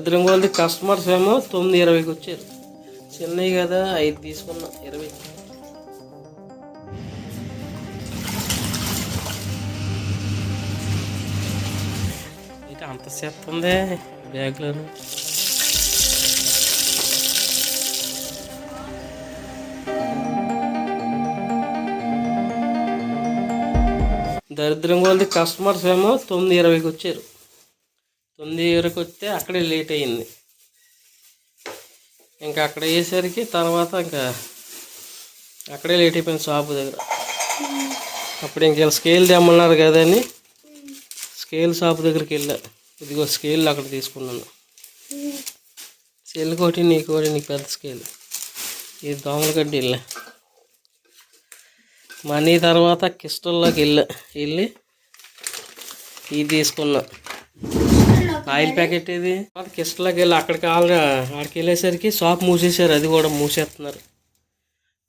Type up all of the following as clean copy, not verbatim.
దరిద్రం కొలది కస్టమర్స్ ఏమో 9:20కి వచ్చారు. చిన్నవి కదా 5 తీసుకున్నాం 20. అయితే అంత సెట్ ఉంది బ్యాగ్లోను. దరిద్రం కొలది కస్టమర్స్ ఏమో 9:20కి వచ్చారు. 9:20కి వస్తే అక్కడే లేట్ అయింది. ఇంకా అక్కడ అయ్యేసరికి తర్వాత ఇంకా అక్కడే లేట్ అయిపోయింది షాపు దగ్గర. అప్పుడు ఇంక స్కేల్ తెమ్మన్నారు కదా అని స్కేల్ షాపు దగ్గరికి వెళ్ళా. ఇదిగో స్కేల్ అక్కడ తీసుకున్నాను. చెల్లికోటి నీకోటి నీకు పెద్ద స్కేల్. ఇది దోమల గడ్డి వెళ్ళా. మనీ తర్వాత కిస్టల్లోకి వెళ్ళి ఇది తీసుకున్నా. ఆయిల్ ప్యాకెట్ ఇది కిస్టల్లోకి వెళ్ళి అక్కడికి వెళ్ళేసరికి షాప్ మూసేశారు. అది కూడా మూసేస్తున్నారు.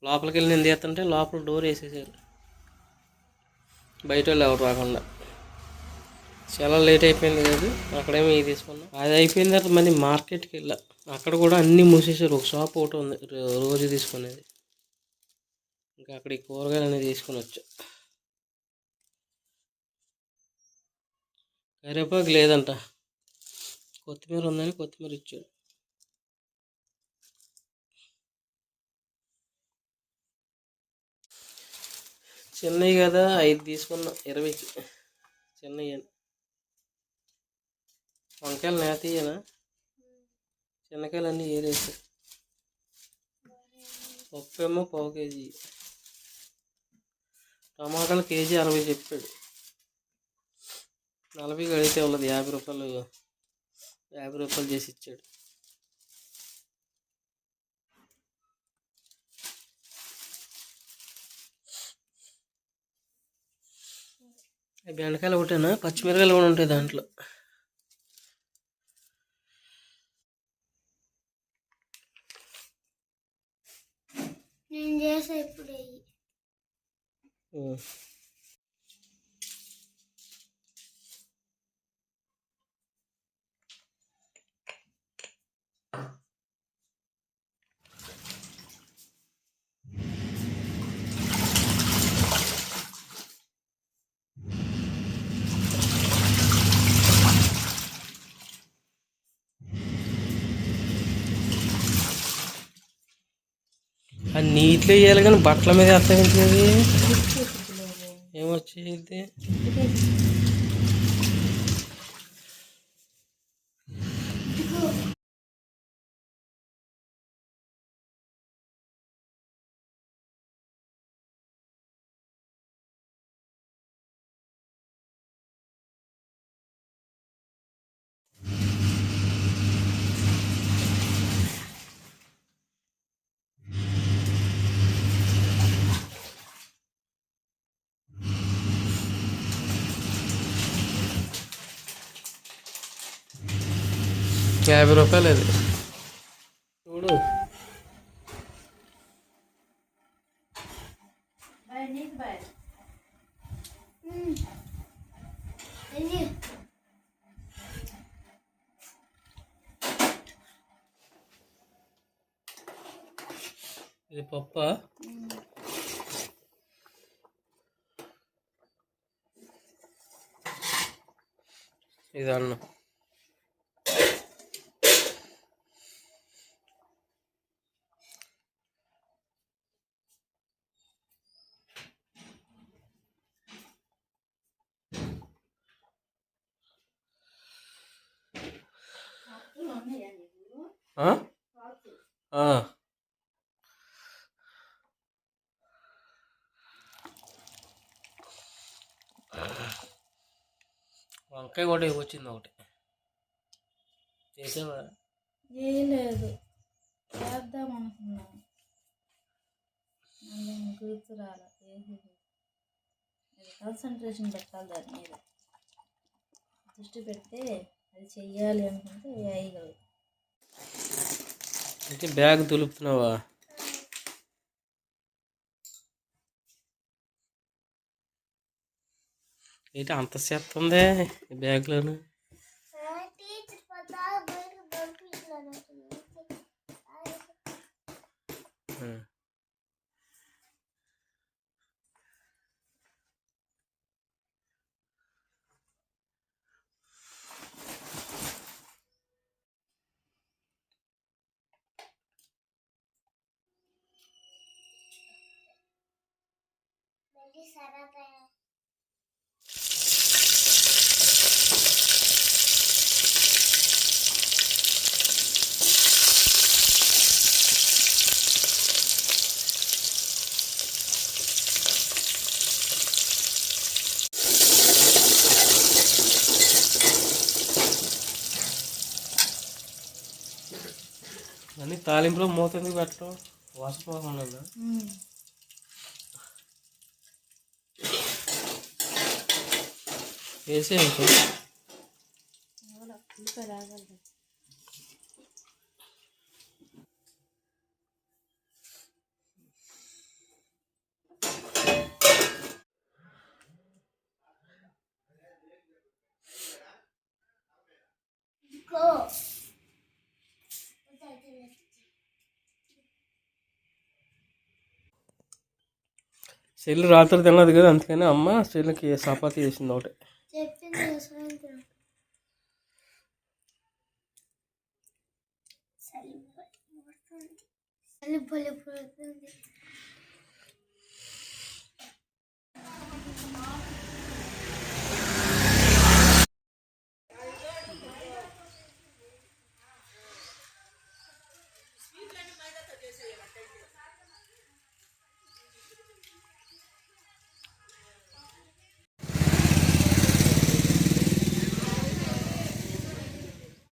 లోపలికి వెళ్ళి నేను తీస్తుంటే లోపల డోర్ వేసేసారు. బయట వాళ్ళు ఎవరు రాకుండా. చాలా లేట్ అయిపోయింది కదా. అక్కడేమో ఇది తీసుకున్నా. అది అయిపోయిన తర్వాత మళ్ళీ మార్కెట్కి వెళ్ళా. అక్కడ కూడా అన్నీ మూసేసారు. ఒక షాప్ ఒకటి ఉంది రోజు తీసుకునేది. ఇంకా అక్కడ ఈ కూరగాయలు అనేది తీసుకుని వచ్చా. కరివేపాకు లేదంట. కొత్తిమీర ఉందని కొత్తిమీర ఇచ్చాడు. చిన్నవి కదా 5 తీసుకున్నాం 20కి. చిన్నవి వంకాయలు నేతయ్యనా, చిన్నకాయలు అన్నీ ఏరేసాయి. పప్పు ఏమో 1/4 కేజీ. టమాటాలు కేజీ 60 చెప్పాడు. 40 అడిగితే వాళ్ళది 50 రూపాయలు చేసి ఇచ్చాడు. బెండకాయలు ఒకటేనా, పచ్చిమిరకాయలు కూడా ఉంటాయి దాంట్లో. నేను చేసా ఇప్పుడు. అది నీటిలో వేయాలి కానీ బట్టల మీద వేస్తాయి. ఏమొచ్చేది ₹50 అది చూడు. ఇది పప్ప. ఇది అన్నం. వంకాయ కూడా వచ్చింది ఒకటి. చేసావా? చేయలేదు, చేద్దాం అనుకున్నాను. గుర్తు రాలే. కాన్సన్ట్రేషన్ పెట్టాలి దాని మీద. దృష్టి పెడితే అది చెయ్యాలి అనుకుంటే వేయగలరు. అంటే బ్యాగ్ తులుపుతున్నావా? ఏంటి అంత చెత్త ఉంది బ్యాగ్లోను? అన్ని తాలింపులో మూత ఎందుకు పెట్టడం? వాసపోకుండా వేసే సెల్లు రాత్రి తినదు కదా, అందుకని అమ్మ సెల్లుకి చపాతీ చేసింది ఒకటి.